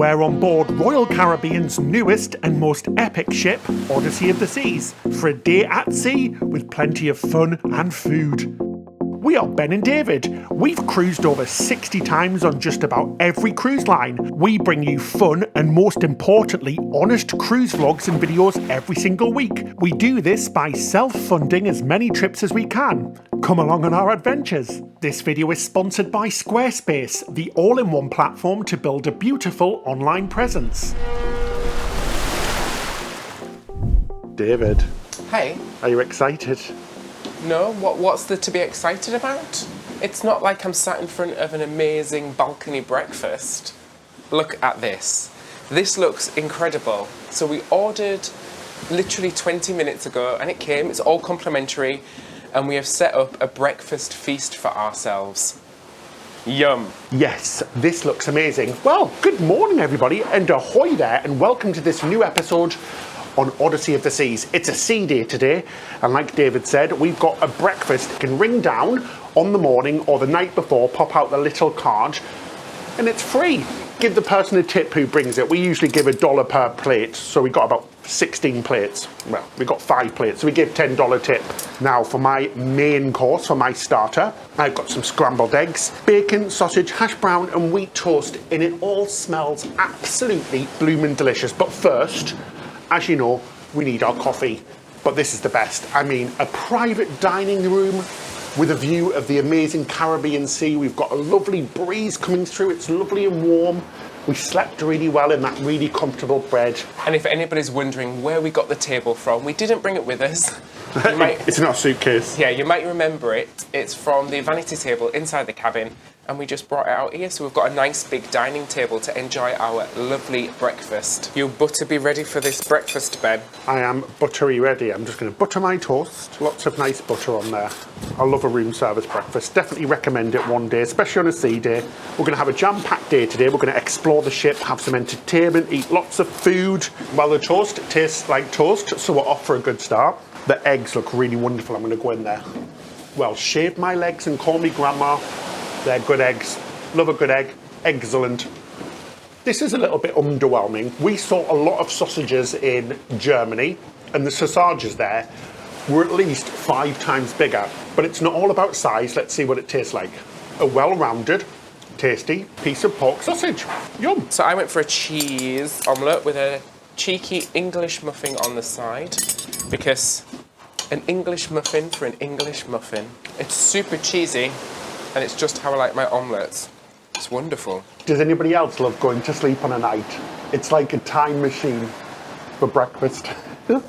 We're on board Royal Caribbean's newest and most epic ship, Odyssey of the Seas, for a day at sea with plenty of fun and food. We are Ben and David. We've cruised over 60 times on just about every cruise line. We bring you fun and, most importantly, honest cruise vlogs and videos every single week. We do this by self-funding as many trips as we can. Come along on our adventures. This video is sponsored by Squarespace, the all-in-one platform to build a beautiful online presence. David. Hey. Are you excited? No, what's there to be excited about? It's not like I'm sat in front of an amazing balcony breakfast. Look at this. This looks incredible. So we ordered literally 20 minutes ago and it came, it's all complimentary, and we have set up a breakfast feast for ourselves. Yum. Yes, this looks amazing. Well, good morning everybody, and ahoy there, and welcome to this new episode on Odyssey of the Seas. It's a sea day today, and like David said, we've got a breakfast. You can ring down on the morning or the night before, pop out the little card, and it's free. Give the person a tip who brings it. We usually give $1 per plate, so we got about 16 plates. Well, we got 5 plates, so we give $10 tip. Now, for my main course, for my starter, I've got some scrambled eggs, bacon, sausage, hash brown, and wheat toast, and it all smells absolutely bloomin' delicious. But first, as you know, we need our coffee, but this is the best. I mean, a private dining room with a view of the amazing Caribbean Sea. We've got a lovely breeze coming through. It's lovely and warm. We slept really well in that really comfortable bed. And if anybody's wondering where we got the table from, we didn't bring it with us. It's in our suitcase. Yeah, you might remember it. It's from the vanity table inside the cabin, and we just brought it out here, so we've got a nice big dining table to enjoy our lovely breakfast. You butter be ready for this breakfast, Ben? I am buttery ready. I'm just going to butter my toast. Lots of nice butter on there. I love a room service breakfast. Definitely recommend it one day, especially on a sea day. We're going to have a jam-packed day today. We're going to explore the ship, have some entertainment, eat lots of food. Well, the toast tastes like toast, so we're off for a good start. The eggs look really wonderful. I'm going to go in there. Well, shave my legs and call me grandma. They're good eggs. Love a good egg. Excellent. This is a little bit underwhelming. We saw a lot of sausages in Germany, and the sausages there were at least 5 times bigger. But it's not all about size. Let's see what it tastes like. A well-rounded, tasty piece of pork sausage. Yum. So I went for a cheese omelette with a cheeky English muffin on the side, because an English muffin for an English muffin. It's super cheesy, and it's just how I like my omelettes. It's wonderful. Does anybody else love going to sleep on a night? It's like a time machine for breakfast.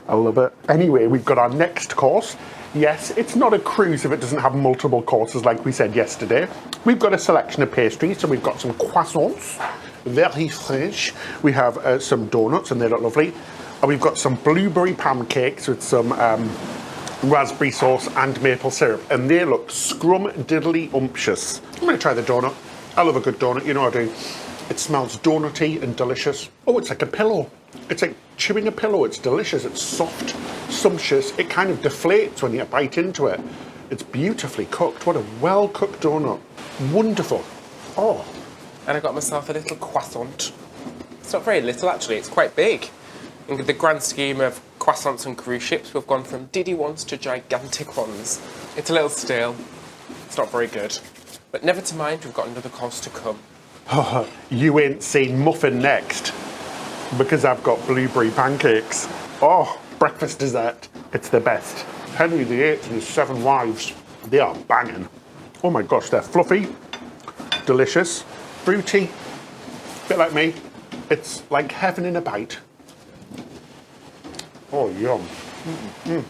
I love it. Anyway, we've got our next course. Yes, it's not a cruise if it doesn't have multiple courses like we said yesterday. We've got a selection of pastries, so we've got some croissants, very fresh. We have some donuts, and they look lovely. And we've got some blueberry pancakes with some raspberry sauce and maple syrup, and they look scrum-diddly-umptious. I'm going to try the donut. I love a good donut, you know I do. It smells donutty and delicious. Oh, it's like a pillow. It's like chewing a pillow. It's delicious. It's soft, sumptuous. It kind of deflates when you bite into it. It's beautifully cooked. What a well-cooked donut. Wonderful. Oh. And I got myself a little croissant. It's not very little, actually. It's quite big. In the grand scheme of croissants and cruise ships, we've gone from diddy ones to gigantic ones. It's a little stale. It's not very good. But never to mind, we've got another course to come. Oh, you ain't seen muffin next, because I've got blueberry pancakes. Oh, breakfast dessert. It's the best. Henry VIII and his 7 wives, they are banging. Oh my gosh, they're fluffy, delicious, fruity, a bit like me. It's like heaven in a bite. Oh, yum. Mm-mm.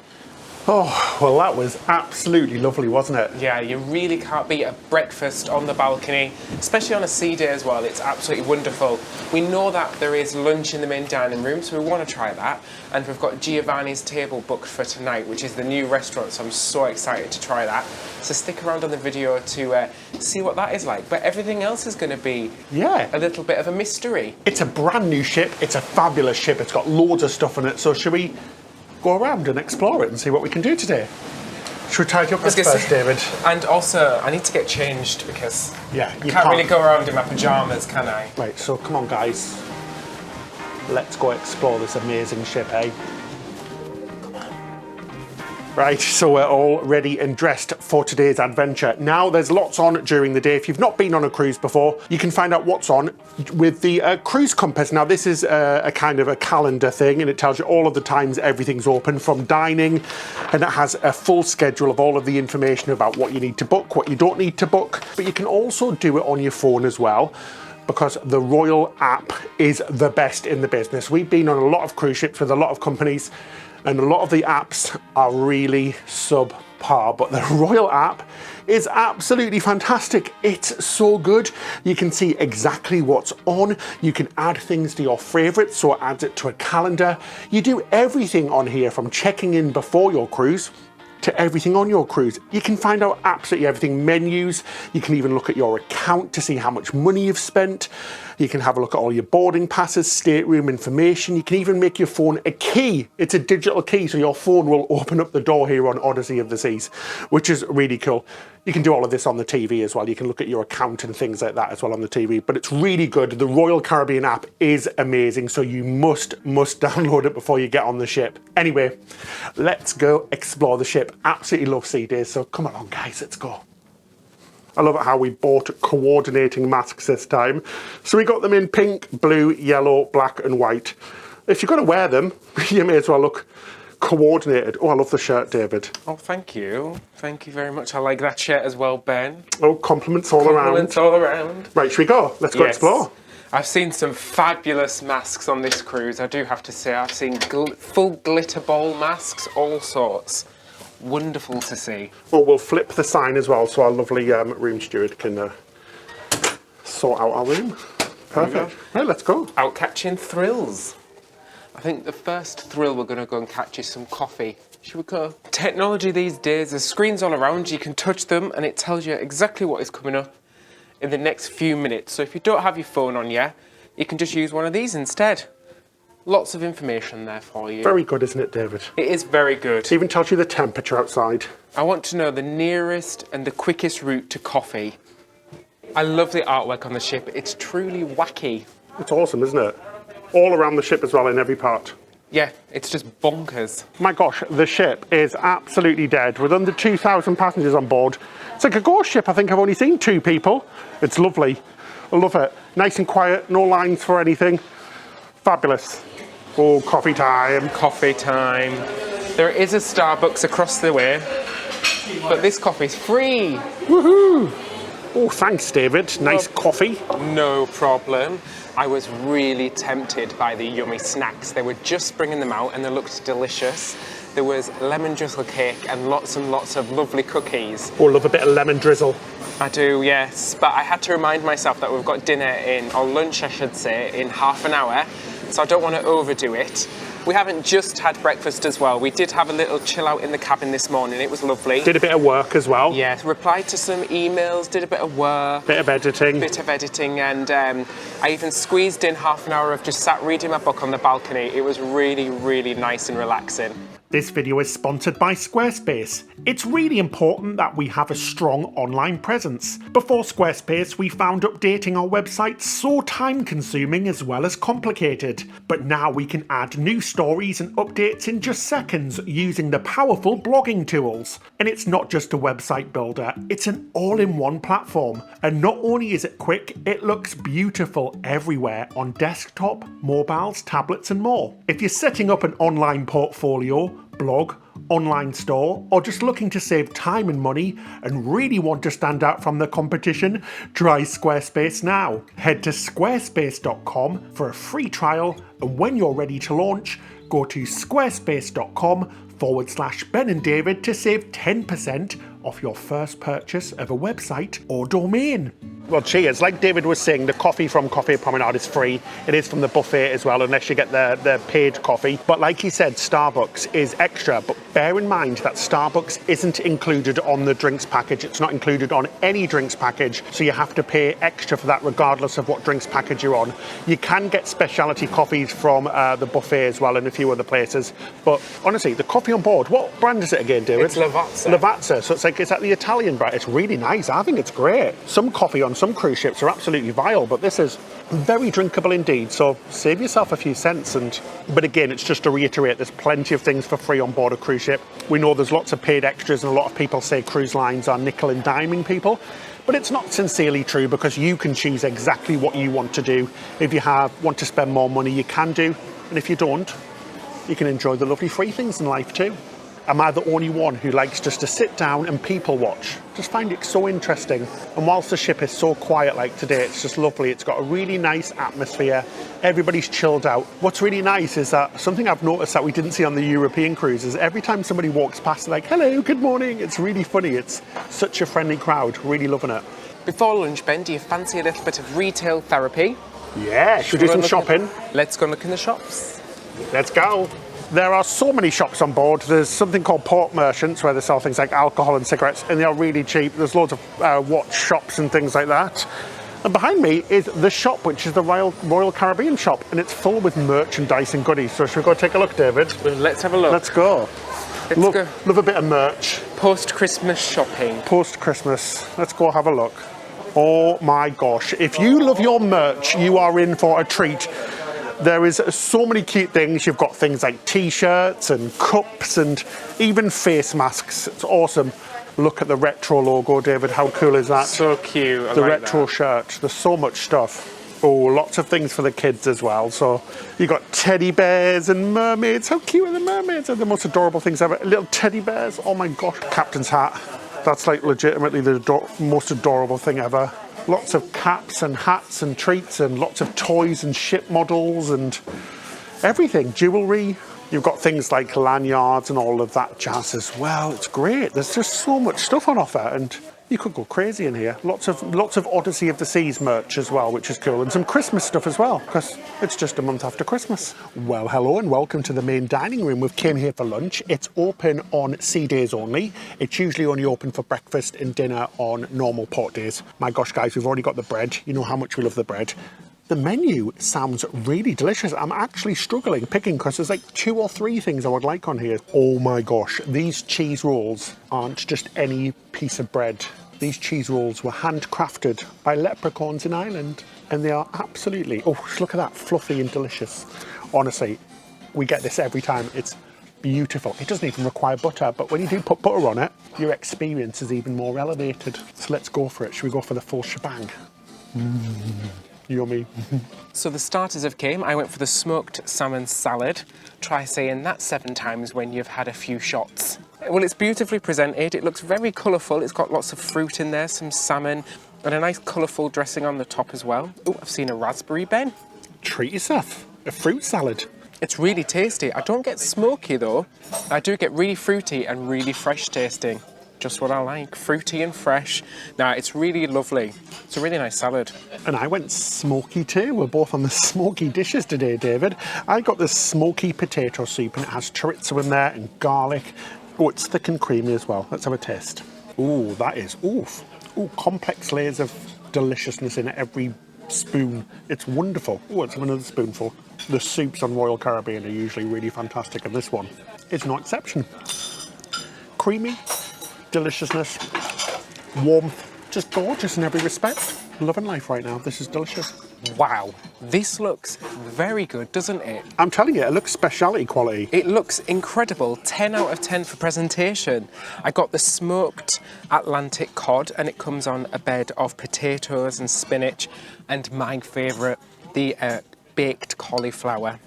Oh, well, that was absolutely lovely, wasn't it? Yeah, you really can't beat a breakfast on the balcony, especially on a sea day as well. It's absolutely wonderful. We know that there is lunch in the main dining room, so we want to try that. And we've got Giovanni's table booked for tonight, which is the new restaurant, so I'm so excited to try that. So stick around on the video to see what that is like. But everything else is going to be a little bit of a mystery. It's a brand new ship. It's a fabulous ship. It's got loads of stuff in it. So should we go around and explore it and see what we can do today? Should we tidy up this first, David? And also, I need to get changed because you can't really go around in my pyjamas, can I? Right, so come on, guys. Let's go explore this amazing ship, eh? Right, so we're all ready and dressed for today's adventure. Now, there's lots on during the day. If you've not been on a cruise before, you can find out what's on with the cruise compass. Now, this is a kind of a calendar thing, and it tells you all of the times everything's open from dining, and it has a full schedule of all of the information about what you need to book, what you don't need to book. But you can also do it on your phone as well, because the Royal app is the best in the business. We've been on a lot of cruise ships with a lot of companies, and a lot of the apps are really subpar, but the Royal app is absolutely fantastic. It's so good. You can see exactly what's on. You can add things to your favorites, so it adds it to a calendar. You do everything on here, from checking in before your cruise to everything on your cruise. You can find out absolutely everything, menus. You can even look at your account to see how much money you've spent. You can have a look at all your boarding passes, stateroom information. You can even make your phone a key. It's a digital key, so your phone will open up the door here on Odyssey of the Seas, which is really cool. You can do all of this on the TV as well. You can look at your account and things like that as well on the TV, but it's really good. The Royal Caribbean app is amazing, so you must download it before you get on the ship. Anyway, let's go explore the ship. Absolutely love sea days, so come along guys, let's go. I love it how we bought coordinating masks this time. So we got them in pink, blue, yellow, black and white. If you're going to wear them, you may as well look coordinated. Oh, I love the shirt, David. Oh, thank you. Thank you very much. I like that shirt as well, Ben. Oh, compliments all around. Compliments all around. Right, should we go? Let's go explore. I've seen some fabulous masks on this cruise, I do have to say. I've seen full glitter ball masks, all sorts. Wonderful to see. Well, we'll flip the sign as well, so our lovely room steward can sort out our room. Perfect. Right, let's go. Out catching thrills. I think the first thrill we're going to go and catch is some coffee. Should we go? Technology these days, there's screens all around, you can touch them and it tells you exactly what is coming up in the next few minutes. So if you don't have your phone on you, you can just use one of these instead. Lots of information there for you. Very good, isn't it, David? It is very good. It even tells you the temperature outside. I want to know the nearest and the quickest route to coffee. I love the artwork on the ship. It's truly wacky. It's awesome, isn't it? All around the ship as well, in every part. Yeah, it's just bonkers. My gosh, the ship is absolutely dead. With under 2,000 passengers on board. It's like a ghost ship. I think I've only seen 2 people. It's lovely. I love it. Nice and quiet, no lines for anything. Fabulous. Oh, coffee time. Coffee time. There is a Starbucks across the way, but this coffee's free. Woohoo! Oh, thanks, David. Nice coffee. No problem. I was really tempted by the yummy snacks. They were just bringing them out and they looked delicious. There was lemon drizzle cake and lots of lovely cookies. Oh, love a bit of lemon drizzle. I do, yes. But I had to remind myself that we've got dinner or lunch, I should say, in half an hour. So I don't want to overdo it. We haven't just had breakfast as well. We did have a little chill out in the cabin this morning. It was lovely. Did a bit of work as well. Yeah, replied to some emails, did a bit of work. Bit of editing. And I even squeezed in half an hour of just sat reading my book on the balcony. It was really, really nice and relaxing. This video is sponsored by Squarespace. It's really important that we have a strong online presence. Before Squarespace, we found updating our website so time-consuming as well as complicated. But now we can add new stories and updates in just seconds using the powerful blogging tools. And it's not just a website builder, it's an all-in-one platform. And not only is it quick, it looks beautiful everywhere on desktop, mobiles, tablets and more. If you're setting up an online portfolio, blog, online store, or just looking to save time and money and really want to stand out from the competition, try Squarespace now. Head to squarespace.com for a free trial, and when you're ready to launch, go to squarespace.com/Ben and David to save 10% off your first purchase of a website or domain. Well, cheers. Like David was saying, the coffee from Coffee Promenade is free. It is from the buffet as well, unless you get the paid coffee. But like he said, Starbucks is extra. But bear in mind that Starbucks isn't included on the drinks package. It's not included on any drinks package. So you have to pay extra for that regardless of what drinks package you're on. You can get specialty coffees from the buffet as well and a few other places. But honestly, the coffee coffee on board. What brand is it again, David? It's Lavazza. Lavazza. So it's like the Italian brand. It's really nice. I think it's great. Some coffee on some cruise ships are absolutely vile, but this is very drinkable indeed. So save yourself a few cents. But again, it's just to reiterate, there's plenty of things for free on board a cruise ship. We know there's lots of paid extras, and a lot of people say cruise lines are nickel and diming people. But it's not sincerely true, because you can choose exactly what you want to do. If you want to spend more money, you can do. And if you don't, you can enjoy the lovely free things in life too. Am I the only one who likes just to sit down and people watch? Just find it so interesting. And whilst the ship is so quiet like today, it's just lovely. It's got a really nice atmosphere. Everybody's chilled out. What's really nice is that something I've noticed that we didn't see on the European cruises, every time somebody walks past, they're like, hello, good morning. It's really funny. It's such a friendly crowd. Really loving it. Before lunch, Ben, do you fancy a little bit of retail therapy? Yeah, should we do some shopping? Let's go look in the shops. Let's go. There are so many shops on board. There's something called port merchants where they sell things like alcohol and cigarettes, and they are really cheap. There's loads of watch shops and things like that. And behind me is the shop, which is the Royal Caribbean shop, and it's full with merchandise and goodies. So should we go take a look, David? Well, let's have a look. Let's go. Let's go. Love a bit of merch. Post-Christmas shopping. Post-Christmas. Let's go have a look. Oh my gosh. If you love your merch, you are in for a treat. There is so many cute things. You've got things like t-shirts and cups and even face masks. It's awesome. Look at the retro logo, David. How cool is that? So cute. I the like retro that. shirt. There's so much stuff. Oh, lots of things for the kids as well. So you got teddy bears and mermaids. How cute are the mermaids? They're the most adorable things ever. Little teddy bears. Oh my gosh. Captain's hat. That's like legitimately the most adorable thing ever. Lots of caps and hats and treats and lots of toys and ship models and everything. Jewellery. You've got things like lanyards and all of that jazz as well. It's great. There's just so much stuff on offer, and you could go crazy in here. Lots of Odyssey of the Seas merch as well, which is cool, and some Christmas stuff as well, because it's just a month after Christmas. Well, hello and welcome to the main dining room. We've came here for lunch. It's open on sea days only. It's usually only open for breakfast and dinner on normal port days. My gosh, guys, we've already got the bread. You know how much we love the bread. The menu sounds really delicious. I'm actually struggling picking because there's like 2 or 3 things I would like on here. Oh my gosh, these cheese rolls aren't just any piece of bread. These cheese rolls were handcrafted by leprechauns in Ireland, and they are absolutely, oh, look at that, fluffy and delicious. Honestly, we get this every time. It's beautiful. It doesn't even require butter, but when you do put butter on it, your experience is even more elevated. So let's go for it. Should we go for the full shebang? Yummy. So the starters have came. I went for the smoked salmon salad. Try saying that 7 times when you've had a few shots. Well, it's beautifully presented. It looks very colourful. It's got lots of fruit in there, some salmon, and a nice colourful dressing on the top as well. Oh, I've seen a raspberry, Ben. Treat yourself. A fruit salad. It's really tasty. I don't get smoky though. I do get really fruity and really fresh tasting. Just what I like, fruity and fresh. Now, it's really lovely. It's a really nice salad. And I went smoky too. We're both on the smoky dishes today, David. I got this smoky potato soup, and it has chorizo in there and garlic. Oh, it's thick and creamy as well. Let's have a taste. Ooh, that is, oof. Ooh, complex layers of deliciousness in every spoon. It's wonderful. Oh, let's have another spoonful. The soups on Royal Caribbean are usually really fantastic, and this one is no exception. Creamy. Deliciousness, warmth, just gorgeous in every respect. Loving life right now. This is delicious. Wow, this looks very good, doesn't it? I'm telling you, it looks speciality quality. It looks incredible. 10 out of 10 for presentation. I got the smoked Atlantic cod, and it comes on a bed of potatoes and spinach, and my favourite, the baked cauliflower.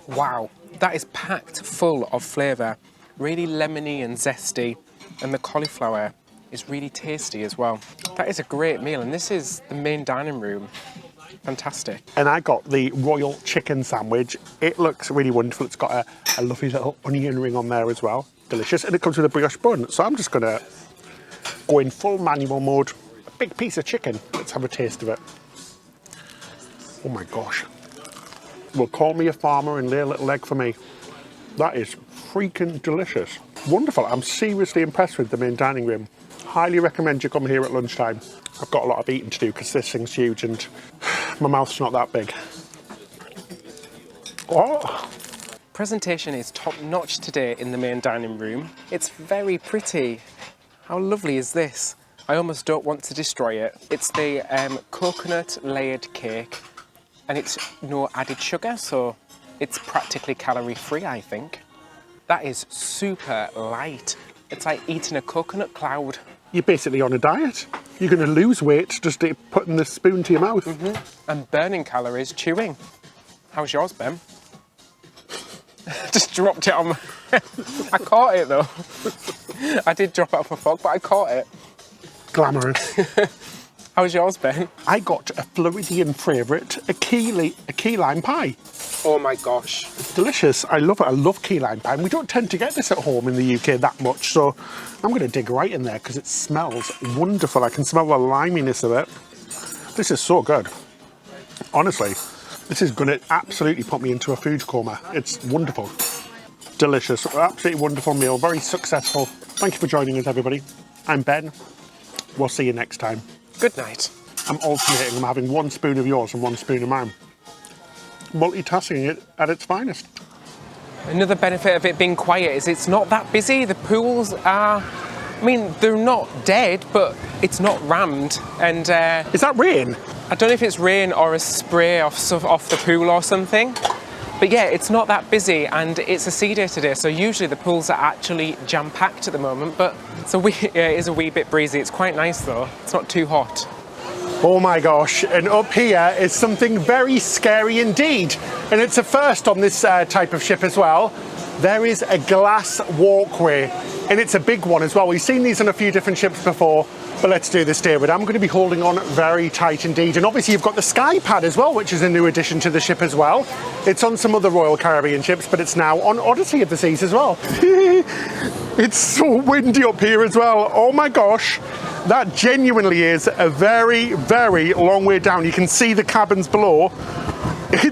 Wow, that is packed full of flavour. Really lemony and zesty. And the cauliflower is really tasty as well. That is a great meal, and this is the main dining room. Fantastic. And I got the royal chicken sandwich. It looks really wonderful. It's got a lovely little onion ring on there as well. Delicious. And it comes with a brioche bun. So I'm just going to go in full manual mode. A big piece of chicken. Let's have a taste of it. Oh my gosh. Well, call me a farmer and lay a little egg for me. That is freaking delicious. Wonderful. I'm seriously impressed with the main dining room. Highly recommend you come here at lunchtime. I've got a lot of eating to do because this thing's huge and my mouth's not that big. Oh, Presentation is top notch today in the main dining room. It's very pretty. How lovely is this? I almost don't want to destroy it. It's the coconut layered cake, and it's no added sugar, so it's practically calorie free, I think. That is super light. It's like eating a coconut cloud. You're basically on a diet. You're going to lose weight just putting the spoon to your mouth. And burning calories chewing. How's yours, Ben? Just dropped it on my... I caught it though. I did drop it off my fork, but I caught it. Glamorous. How's yours, Ben? I got a Floridian favourite, a key lime pie. Oh my gosh. It's delicious. I love it. I love key lime pie. And we don't tend to get this at home in the UK that much, so I'm going to dig right in there because it smells wonderful. I can smell the liminess of it. This is so good. Honestly, this is going to absolutely put me into a food coma. It's wonderful. Delicious. Absolutely wonderful meal. Very successful. Thank you for joining us, everybody. I'm Ben. We'll see you next time. Good night. I'm alternating. I'm having one spoon of yours and one spoon of mine. Multitasking it at its finest. Another benefit of it being quiet is it's not that busy. The pools are, I mean, they're not dead, but it's not rammed. And is that rain? I don't know if it's rain or a spray off the pool or something. But yeah, it's not that busy, and it's a sea day today, so usually the pools are actually jam-packed at the moment, but it is a wee bit breezy. It's quite nice though. It's not too hot. Oh my gosh, and up here is something very scary indeed. And it's a first on this type of ship as well. There is a glass walkway, and it's a big one as well. We've seen these on a few different ships before, but let's do this, David. I'm going to be holding on very tight indeed. And obviously you've got the sky pad as well, which is a new addition to the ship as well. It's on some other Royal Caribbean ships, but it's now on Odyssey of the Seas as well. It's so windy up here as well. Oh my gosh. That genuinely is a very, very long way down. You can see the cabins below.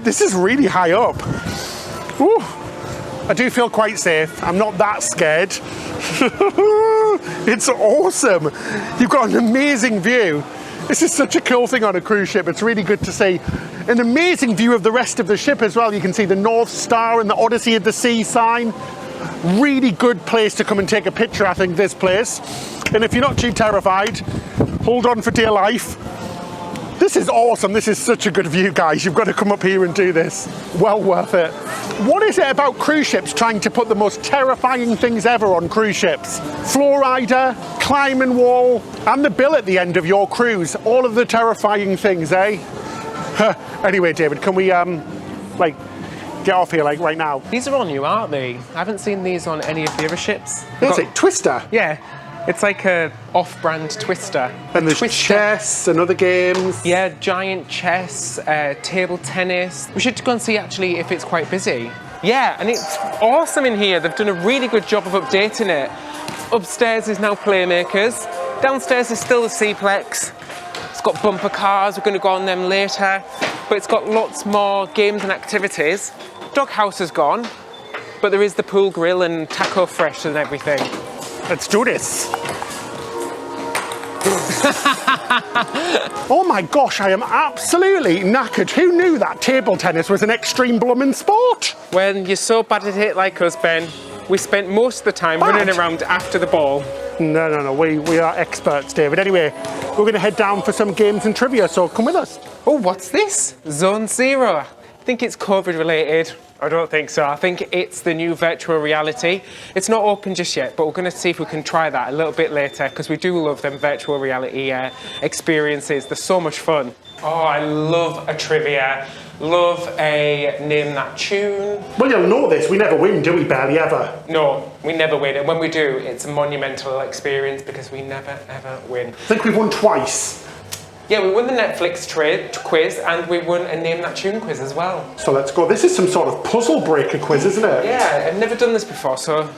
This is really high up. Whew. I do feel quite safe. I'm not that scared. It's awesome. You've got an amazing view. This is such a cool thing on a cruise ship. It's really good to see. An amazing view of the rest of the ship as well. You can see the North Star and the Odyssey of the Sea sign. Really good place to come and take a picture, I think, this place. And if you're not too terrified, hold on for dear life. This is awesome. This is such a good view, guys. You've got to come up here and do this. Well worth it. What is it about cruise ships trying to put the most terrifying things ever on cruise ships? Floor rider, climbing wall, and the bill at the end of your cruise. All of the terrifying things, eh? Anyway, David, can we, get off here, right now? These are all new, aren't they? I haven't seen these on any of the other ships. Is it? Twister? Yeah. It's like a off-brand Twister. And there's chess and other games. Yeah, giant chess, table tennis. We should go and see actually if it's quite busy. Yeah, and it's awesome in here. They've done a really good job of updating it. Upstairs is now Playmakers. Downstairs is still the Seaplex. It's got bumper cars. We're going to go on them later. But it's got lots more games and activities. Doghouse is gone, but there is the pool grill and taco fresh and everything. Let's do this. Oh my gosh, I am absolutely knackered. Who knew that table tennis was an extreme blooming sport? When you're so bad at it like us, Ben, we spent most of the time running around after the ball. No, we are experts, David. Anyway, we're going to head down for some games and trivia, so come with us. Oh, what's this? Zone Zero. I think it's COVID related. I don't think so. I think it's the new virtual reality. It's not open just yet, but we're going to see if we can try that a little bit later because we do love them virtual reality experiences. They're so much fun. Oh, I love a trivia. Love a name that tune. Well, you'll know this. We never win, do we? Barely ever. No, we never win. And when we do, it's a monumental experience because we never, ever win. I think we've won twice. Yeah, we won the Netflix quiz and we won a Name That Tune quiz as well. So let's go. This is some sort of puzzle breaker quiz, isn't it? Yeah, I've never done this before, so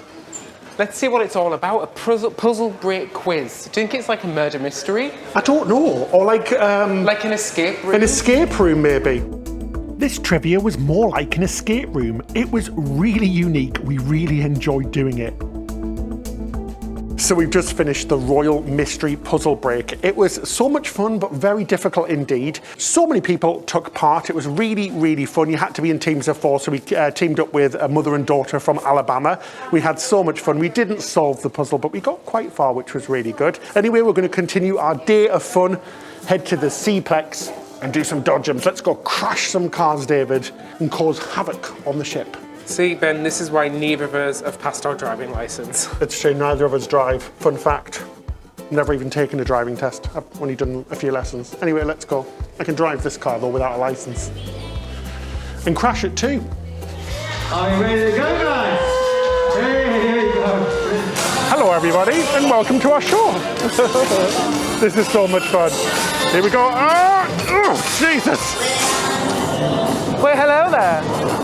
let's see what it's all about. A puzzle break quiz. Do you think it's like a murder mystery? I don't know. Or like an escape room? An escape room, maybe. This trivia was more like an escape room. It was really unique. We really enjoyed doing it. So we've just finished the Royal Mystery Puzzle Break. It was so much fun, but very difficult indeed. So many people took part. It was really, really fun. You had to be in teams of 4, so we teamed up with a mother and daughter from Alabama. We had so much fun. We didn't solve the puzzle, but we got quite far, which was really good. Anyway, we're going to continue our day of fun, head to the Seaplex and do some Dodgems. Let's go crash some cars, David, and cause havoc on the ship. See, Ben, this is why neither of us have passed our driving licence. It's true, neither of us drive. Fun fact, never even taken a driving test. I've only done a few lessons. Anyway, let's go. I can drive this car though without a licence. And crash it too. Are you ready to go, guys? Hey, here you go. Hello everybody, and welcome to our show. This is so much fun. Here we go. Oh, Jesus. Well, hello there.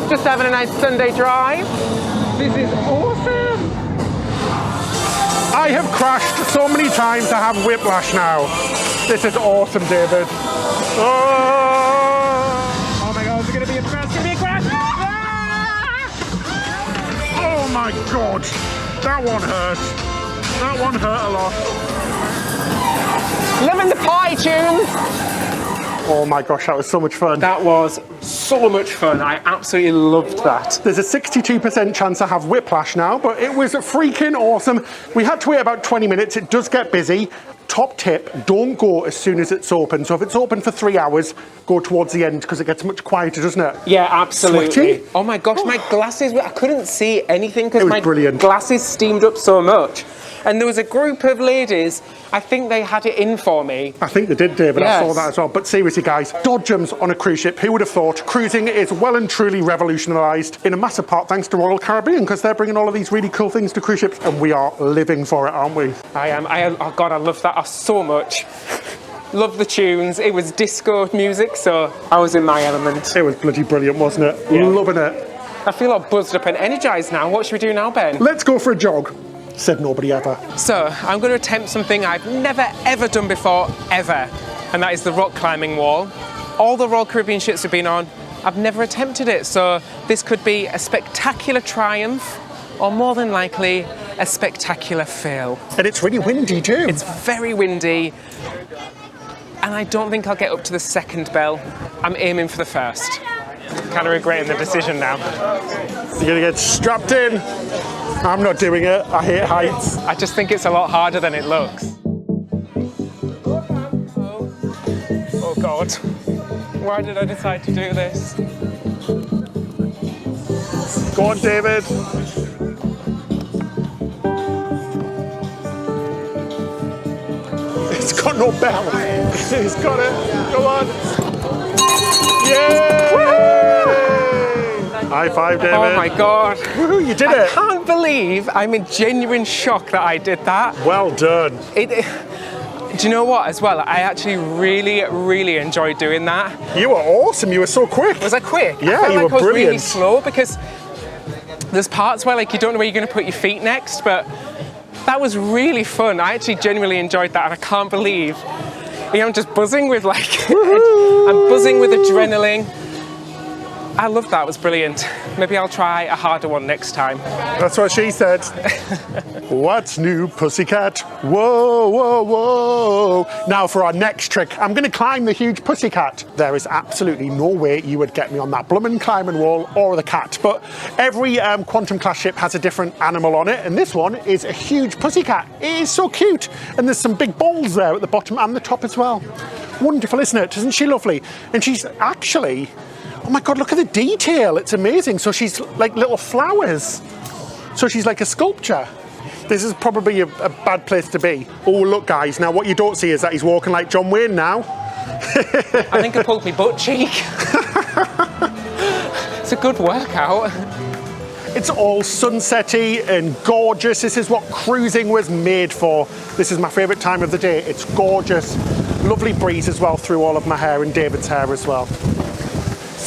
Just having a nice Sunday drive. This is awesome. I have crashed so many times I have whiplash now. This is awesome, David. Oh my God, is it going to be a crash? It's going to be a crash. Oh my God, that one hurt. That one hurt a lot. Loving the pie tunes. Oh my gosh, that was so much fun. That was so much fun. I absolutely loved that. There's a 62% chance I have whiplash now, but it was freaking awesome. We had to wait about 20 minutes. It does get busy. Top tip, don't go as soon as it's open. So if it's open for 3 hours, go towards the end because it gets much quieter, doesn't it? Yeah, absolutely. Sweaty? Oh my gosh, my glasses, I couldn't see anything because my brilliant. glasses steamed up so much. And there was a group of ladies, I think they had it in for me. I think they did, David. Yes. I saw that as well. But seriously, guys, Dodgems on a cruise ship. Who would have thought? Cruising is well and truly revolutionised in a massive part thanks to Royal Caribbean because they're bringing all of these really cool things to cruise ships and we are living for it, aren't we? I am. Oh God, I love that so much. Love the tunes. It was disco music, so I was in my element. It was bloody brilliant, wasn't it? Yeah. Loving it. I feel all buzzed up and energised now. What should we do now, Ben? Let's go for a jog. Said nobody ever. So, I'm going to attempt something I've never ever done before, ever. And that is the rock climbing wall. All the Royal Caribbean ships have been on, I've never attempted it. So, this could be a spectacular triumph, or more than likely, a spectacular fail. And it's really windy too. It's very windy. And I don't think I'll get up to the second bell. I'm aiming for the first. Kind of regretting the decision now. You're going to get strapped in. I'm not doing it. I hate heights. I just think it's a lot harder than it looks. Oh God. Why did I decide to do this? Go on, David. It's got no bell. It's got it. Go on. Yay! High five, David. Oh my God. Woohoo, you did I it. can't believe I'm in genuine shock that I did that. Well done. Do you know what, as well? I actually really, really enjoyed doing that. You were awesome. You were so quick. Was I quick? Yeah, I felt you like were I was really brilliant. slow because there's parts where like you don't know where you're going to put your feet next, but that was really fun. I actually genuinely enjoyed that and I can't believe I'm just buzzing with like, I'm buzzing with adrenaline. I loved that, it was brilliant. Maybe I'll try a harder one next time. That's what she said. What's new, pussycat? Whoa, whoa, whoa. Now for our next trick, I'm going to climb the huge pussycat. There is absolutely no way you would get me on that bloomin' climbing wall or the cat, but every quantum class ship has a different animal on it, and this one is a huge pussycat. It is so cute, and there's some big balls there at the bottom and the top as well. Wonderful, isn't it? Isn't she lovely? And she's actually... Oh my God, look at the detail. It's amazing. So she's like little flowers. So she's like a sculpture. This is probably a bad place to be. Oh, look, guys. Now, what you don't see is that he's walking like John Wayne now. I think I pulled my butt cheek. It's a good workout. It's all sunsetty and gorgeous. This is what cruising was made for. This is my favourite time of the day. It's gorgeous. Lovely breeze as well through all of my hair and David's hair as well.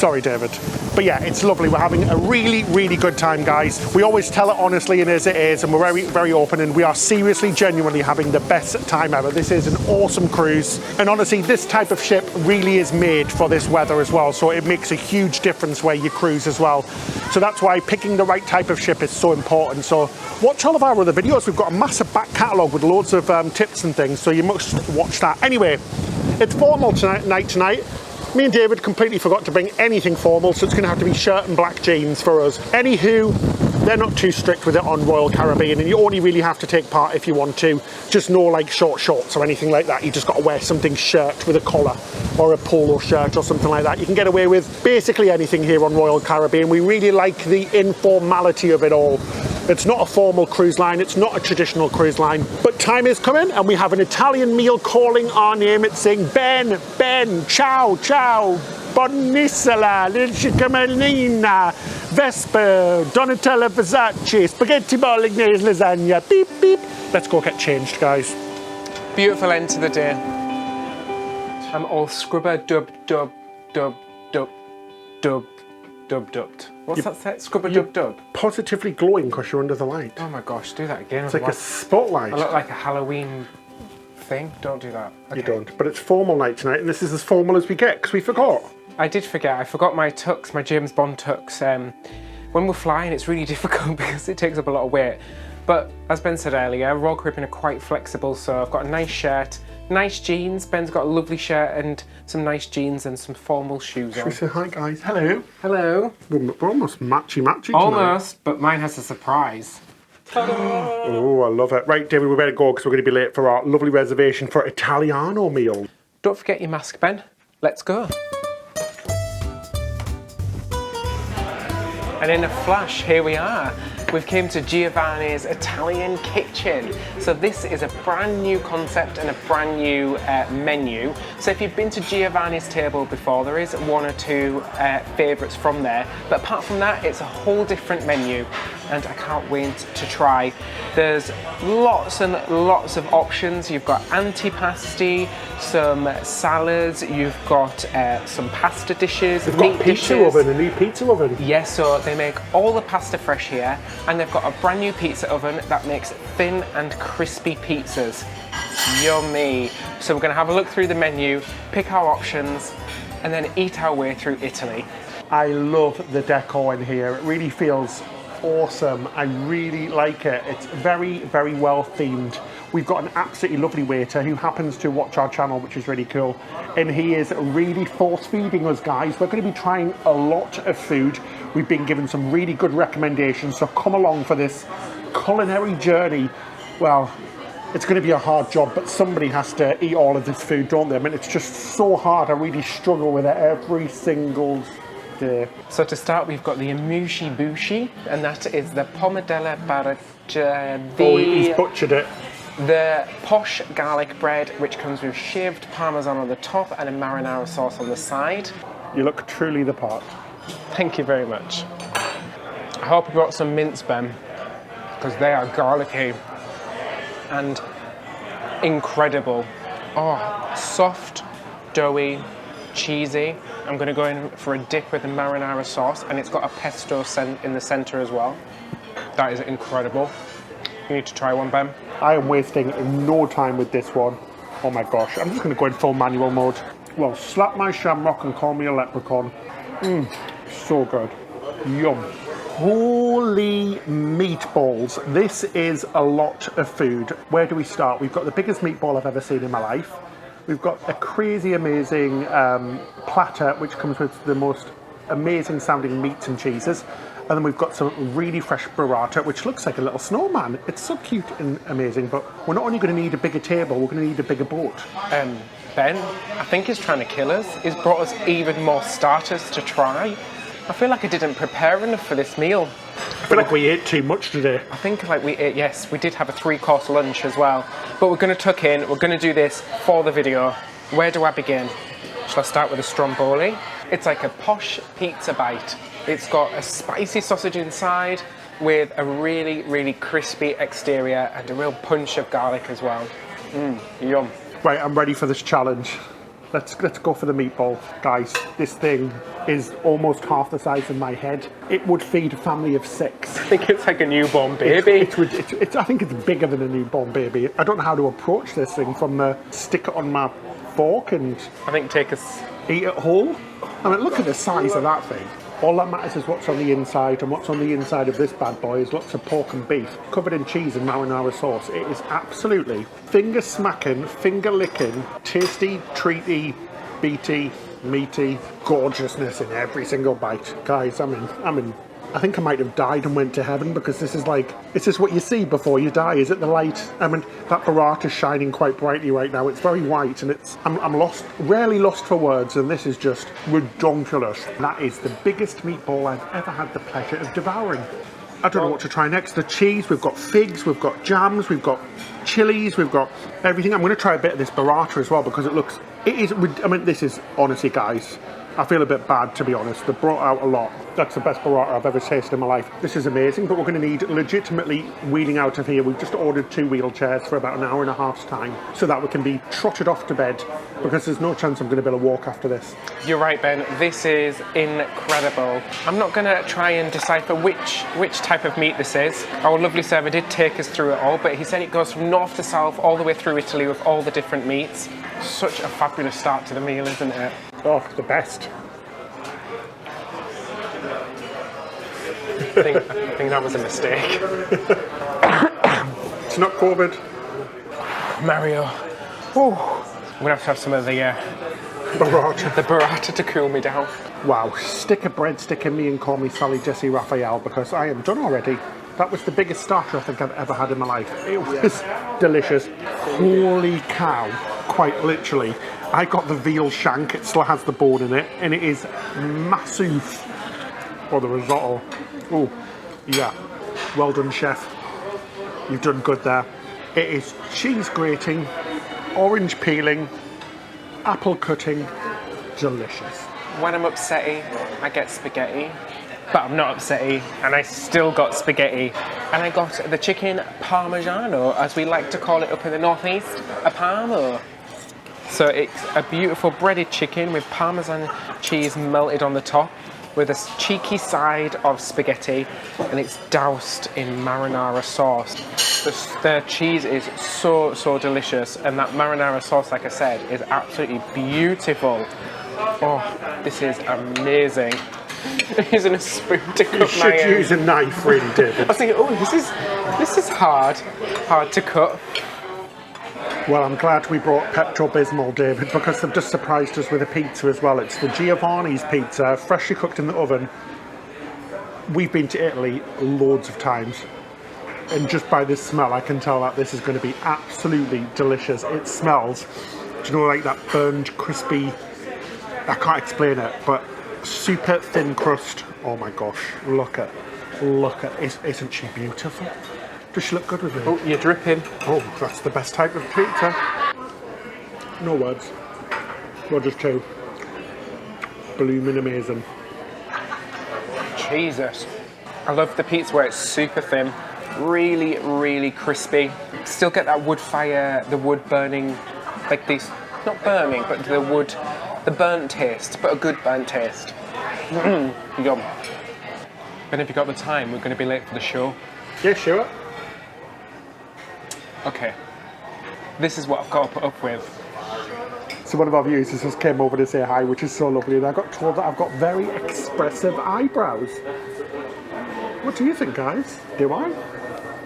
Sorry, David. But yeah, it's lovely. We're having a really, really good time, guys. We always tell it honestly and as it is, and we're very, very open, and we are seriously, genuinely having the best time ever. This is an awesome cruise, and honestly, this type of ship really is made for this weather as well, so it makes a huge difference where you cruise as well. So that's why picking the right type of ship is so important. So watch all of our other videos. We've got a massive back catalogue with loads of tips and things, so you must watch that. Anyway, it's formal tonight. Me and David completely forgot to bring anything formal, so it's going to have to be shirt and black jeans for us. Anywho, they're not too strict with it on Royal Caribbean, and you only really have to take part if you want to. Just no like short shorts or anything like that. You just got to wear something shirt with a collar or a polo shirt or something like that. You can get away with basically anything here on Royal Caribbean. We really like the informality of it all. It's not a formal cruise line, it's not a traditional cruise line, but time is coming and we have an Italian meal calling our name. It's saying Ben, ciao, ciao, Buonissima, Camelina, Vesper, Donatella Versace, Spaghetti Bolognese lasagna, beep, beep. Let's go get changed, guys. Beautiful end to the day. I'm all scrubber dubbed. What's that set? Scrubber dub. Positively glowing because you're under the light. Oh my gosh, do that again. It's like a spotlight. I look like a Halloween thing. Don't do that. Okay. You don't. But it's formal night tonight, and this is as formal as we get because we forgot. I did forget. I forgot my tux, my James Bond tux. When we're flying, it's really difficult because it takes up a lot of weight. But as Ben said earlier, Royal Caribbean are quite flexible, so I've got a nice shirt, nice jeans. Ben's got a lovely shirt and some nice jeans and some formal shoes Should on. we say hi, guys? Hello. Hello. We're almost matchy tonight. Almost, but mine has a surprise. Oh, I love it. Right, David, we better go because we're going to be late for our lovely reservation for Italiano meal. Don't forget your mask, Ben. Let's go. And in a flash, here we are. We've came to Giovanni's Italian Kitchen. So this is a brand new concept and a brand new menu. So if you've been to Giovanni's table before, there is one or two favourites from there. But apart from that, it's a whole different menu and I can't wait to try. There's lots and lots of options. You've got antipasti, some salads, you've got some pasta dishes, They've meat got a pizza dishes. oven, a new pizza oven. Yes, so they make all the pasta fresh here, and they've got a brand new pizza oven that makes thin and crispy pizzas. Yummy. So we're going to have a look through the menu, pick our options, and then eat our way through Italy. I love the decor in here. It really feels awesome. I really like it. It's very, very well themed. We've got an absolutely lovely waiter who happens to watch our channel, which is really cool. And he is really force feeding us, guys. We're going to be trying a lot of food. We've been given some really good recommendations, so come along for this culinary journey. Well, it's going to be a hard job, but somebody has to eat all of this food, don't they? I mean, it's just so hard. I really struggle with it every single day. So to start, we've got the amushi bushi, and that is the pomodella baraccia. Oh, he's butchered it. The posh garlic bread, which comes with shaved parmesan on the top and a marinara sauce on the side. You look truly the part. Thank you very much. I hope you brought some mince, Ben, because they are garlicky and incredible. Oh, soft, doughy, cheesy. I'm going to go in for a dip with the marinara sauce, and it's got a pesto in the center as well. That is incredible. You need to try one, Ben. I am wasting no time with this one. Oh my gosh, I'm just going to go in full manual mode. Well, slap my shamrock and call me a leprechaun. So good. Yum. Holy meatballs. This is a lot of food. Where do we start? We've got the biggest meatball I've ever seen in my life. We've got a crazy amazing platter which comes with the most amazing sounding meats and cheeses. And then we've got some really fresh burrata, which looks like a little snowman. It's so cute and amazing, but we're not only going to need a bigger table, we're going to need a bigger boat. Ben, I think he's trying to kill us. He's brought us even more starters to try. I feel like I didn't prepare enough for this meal. I feel like we ate too much today. I think like we ate, yes, we did have a 3-course lunch as well. But we're going to tuck in, we're going to do this for the video. Where do I begin? Shall I start with a stromboli? It's like a posh pizza bite. It's got a spicy sausage inside with a really, really crispy exterior and a real punch of garlic as well. Yum. Right, I'm ready for this challenge. Let's go for the meatball, guys. This thing is almost half the size of my head. It would feed a family of 6. I think it's like a newborn baby. I think it's bigger than a newborn baby. I don't know how to approach this thing from the stick it on my fork and I think take us. eat it whole. I mean, look at the size of that thing. All that matters is what's on the inside, and what's on the inside of this bad boy is lots of pork and beef, covered in cheese and marinara sauce. It is absolutely finger-smacking, finger-licking, tasty, treaty, beaty, meaty gorgeousness in every single bite. Guys, I think I might have died and went to heaven, because this is what you see before you die. Is it the light? I mean, that burrata is shining quite brightly right now. It's very white, and I'm lost, rarely lost for words, and this is just redonkulous. That is the biggest meatball I've ever had the pleasure of devouring. I don't know what to try next. The cheese, we've got figs, we've got jams, we've got chilies, we've got everything. I'm going to try a bit of this burrata as well, because this is, honestly, guys, I feel a bit bad, to be honest. They brought out a lot. That's the best burrata I've ever tasted in my life. This is amazing, but we're going to need legitimately wheeling out of here. We've just ordered 2 wheelchairs for about an hour and a half's time, so that we can be trotted off to bed, because there's no chance I'm going to be able to walk after this. You're right, Ben. This is incredible. I'm not going to try and decipher which type of meat this is. Our lovely server did take us through it all, but he said it goes from north to south all the way through Italy with all the different meats. Such a fabulous start to the meal, isn't it? Oh, the best. I think that was a mistake. It's not COVID. Mario. Ooh. I'm going to have some of the Burrata. the burrata to cool me down. Wow, stick a breadstick in me and call me Sally Jesse Raphael, because I am done already. That was the biggest starter I think I've ever had in my life. It was delicious. Holy cow, quite literally. I got the veal shank, it still has the bone in it, and it is massive. Or the risotto. Oh, yeah. Well done, chef. You've done good there. It is cheese grating, orange peeling, apple cutting, delicious. When I'm upsetty, I get spaghetti, but I'm not upsetty, and I still got spaghetti. And I got the chicken parmigiano, as we like to call it up in the northeast, a parmo. So it's a beautiful breaded chicken with Parmesan cheese melted on the top, with a cheeky side of spaghetti, and it's doused in marinara sauce. The cheese is so delicious, and that marinara sauce, like I said, is absolutely beautiful. Oh, this is amazing. I'm using a spoon to cut You my should use a knife, really, David. I was thinking, oh, this is hard to cut. Well, I'm glad we brought Pepto-Bismol, David, because they've just surprised us with a pizza as well. It's the Giovanni's pizza, freshly cooked in the oven. We've been to Italy loads of times, and just by this smell, I can tell that this is going to be absolutely delicious. It smells, do you know, like that burned, crispy, I can't explain it, but super thin crust. Oh my gosh, look at, isn't she beautiful? Does she look good with me? Oh, you're dripping. Oh, that's the best type of pizza. No words. Well, just 2. Blooming amazing. Jesus. I love the pizza where it's super thin, really crispy. Still get that wood fire, the wood burning, like this, not burning, but the burnt taste, but a good burnt taste. Yum. Ben, have you got the time? We're going to be late for the show. Yeah, sure. Okay, this is what I've got to put up with. So one of our viewers just came over to say hi, which is so lovely, and I got told that I've got very expressive eyebrows. What do you think, guys? Do I?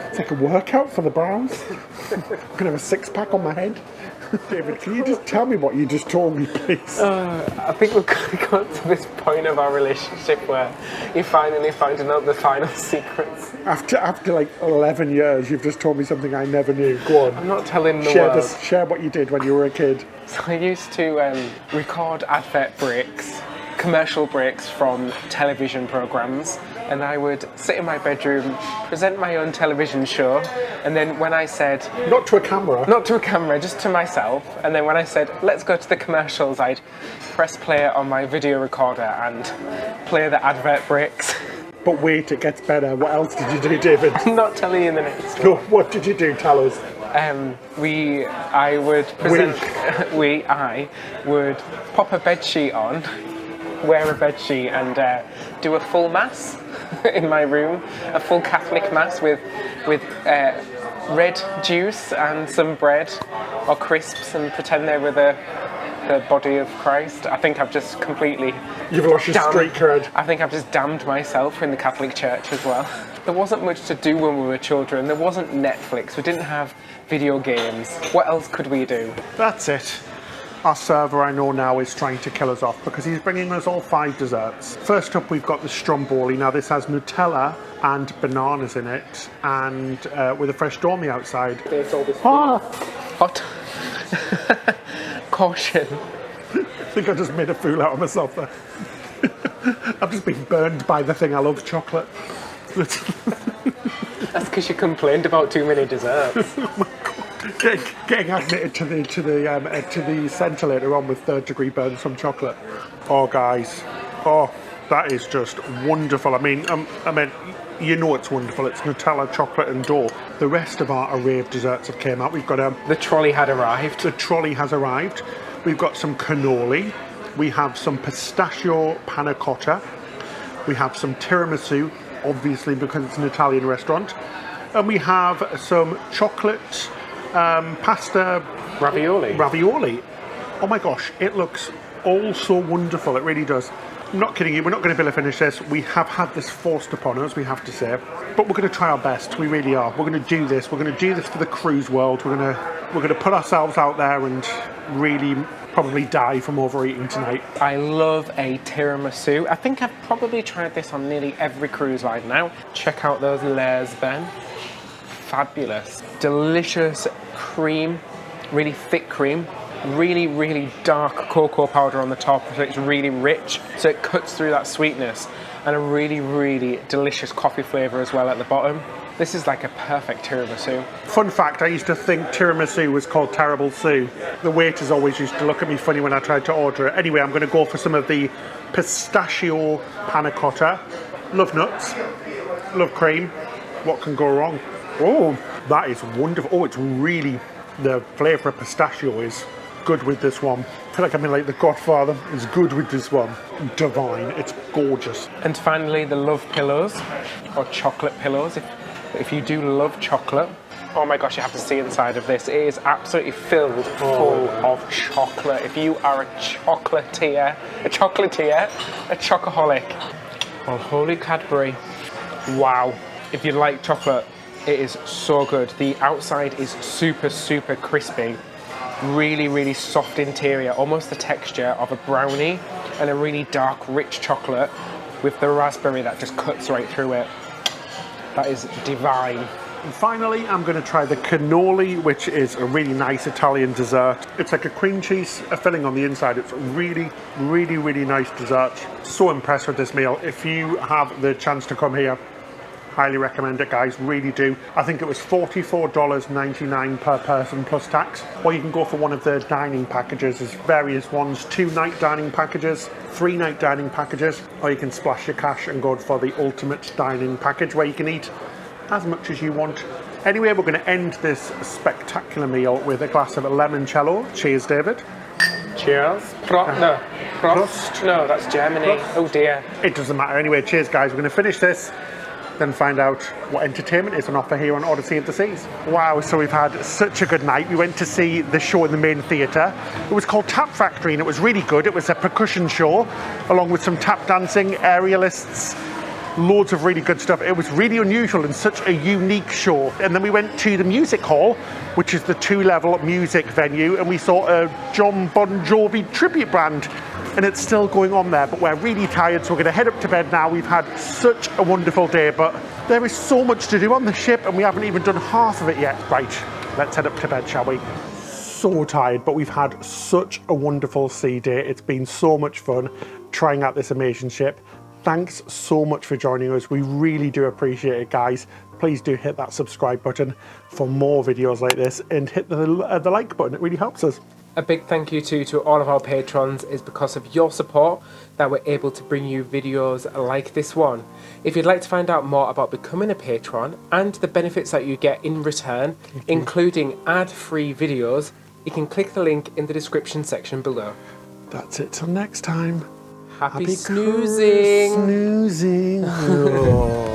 It's like a workout for the brows. I'm going to have a 6-pack on my head. David, can you just tell me what you just told me, please? I think we've got to this point of our relationship where you're finally finding out the final secrets. After like 11 years, you've just told me something I never knew. Go on. I'm not telling the world. Share what you did when you were a kid. So I used to record advert breaks, commercial breaks from television programmes, and I would sit in my bedroom, present my own television show, and then when I said... Not to a camera. Not to a camera, just to myself. And then when I said, let's go to the commercials, I'd press play on my video recorder and play the advert breaks. But wait, it gets better. What else did you do, David? I'm not telling you the next one. No, what did you do? Tell us. I would present. I would pop a bed sheet on, wear a bed sheet, and do a full mass in my room, a full Catholic mass with red juice and some bread or crisps, and pretend they were the body of Christ. I think I've just completely... You've lost your street cred. I think I've just damned myself in the Catholic Church as well. There wasn't much to do when we were children. There wasn't Netflix. We didn't have video games. What else could we do? That's it. Our server, I know now, is trying to kill us off because he's bringing us all 5 desserts. First up, we've got the stromboli. Now, this has Nutella and bananas in it, and with a fresh dormy outside. There's all this... Hot. Caution. I think I just made a fool out of myself there. I've just been burned by the thing I love, chocolate. That's because you complained about too many desserts. Getting admitted to the centre later on with 3rd-degree burns from chocolate. Oh, guys. Oh, that is just wonderful. I mean, you know it's wonderful. It's Nutella, chocolate and dough. The rest of our array of desserts have came out. We've got the trolley had arrived. The trolley has arrived. We've got some cannoli. We have some pistachio panna cotta. We have some tiramisu, obviously because it's an Italian restaurant. And we have some chocolate pasta ravioli. Oh my gosh, it looks all so wonderful. It really does. I'm not kidding you, we're not going to be able to finish this. We have had this forced upon us, we have to say, but we're going to try our best. We really are. We're going to do this. We're going to do this for the cruise world. We're going to put ourselves out there and really probably die from overeating tonight. I love a tiramisu. I think I've probably tried this on nearly every cruise line now. Check out those layers, Ben. Fabulous. Delicious cream, really thick cream. Really, really dark cocoa powder on the top, so it's really rich, so it cuts through that sweetness, and a really, really delicious coffee flavour as well at the bottom. This is like a perfect tiramisu. Fun fact, I used to think tiramisu was called Terrible Sue. The waiters always used to look at me funny when I tried to order it. Anyway, I'm going to go for some of the pistachio panna cotta. Love nuts, love cream. What can go wrong? Oh, that is wonderful. Oh, it's really, the flavour of pistachio is good with this one. I feel like I'm in like The Godfather. It's good with this one. Divine. It's gorgeous. And finally, the love pillows, or chocolate pillows. If you do love chocolate, oh my gosh, you have to see inside of this. It is absolutely filled full of chocolate. If you are a chocolatier, a chocoholic, well, holy Cadbury. Wow. If you like chocolate, it is so good. The outside is super, super crispy. Really, really soft interior, almost the texture of a brownie, and a really dark, rich chocolate with the raspberry that just cuts right through it. That is divine. And finally, I'm going to try the cannoli, which is a really nice Italian dessert. It's like a cream cheese, a filling on the inside. It's really, really, really nice dessert. So impressed with this meal. If you have the chance to come here, highly recommend it, guys, really do. I think it was $44.99 per person plus tax. Or you can go for one of the dining packages. There's various ones, 2-night dining packages, 3-night dining packages, or you can splash your cash and go for the ultimate dining package where you can eat as much as you want. Anyway, we're going to end this spectacular meal with a glass of limoncello. Cheers, David. Cheers. Prost. No, that's Germany. Prost. Oh dear. It doesn't matter. Anyway, cheers, guys. We're going to finish this, then find out what entertainment is on offer here on Odyssey of the Seas. Wow, so we've had such a good night. We went to see the show in the main theatre. It was called Tap Factory and it was really good. It was a percussion show along with some tap dancing, aerialists, loads of really good stuff. It was really unusual and such a unique show. And then we went to the music hall, which is the 2-level music venue, and we saw a John Bon Jovi tribute band. And it's still going on there, but we're really tired, so we're going to head up to bed now. We've had such a wonderful day, but there is so much to do on the ship, and we haven't even done half of it yet. Right, let's head up to bed, shall we? So tired, but we've had such a wonderful sea day. It's been so much fun trying out this amazing ship. Thanks so much for joining us. We really do appreciate it, guys. Please do hit that subscribe button for more videos like this, and hit the like button. It really helps us. A big thank you to all of our patrons. It's because of your support that we're able to bring you videos like this one. If you'd like to find out more about becoming a patron and the benefits that you get in return, including ad-free videos, you can click the link in the description section below. That's it till next time. Happy snoozing! Snoozing. Oh.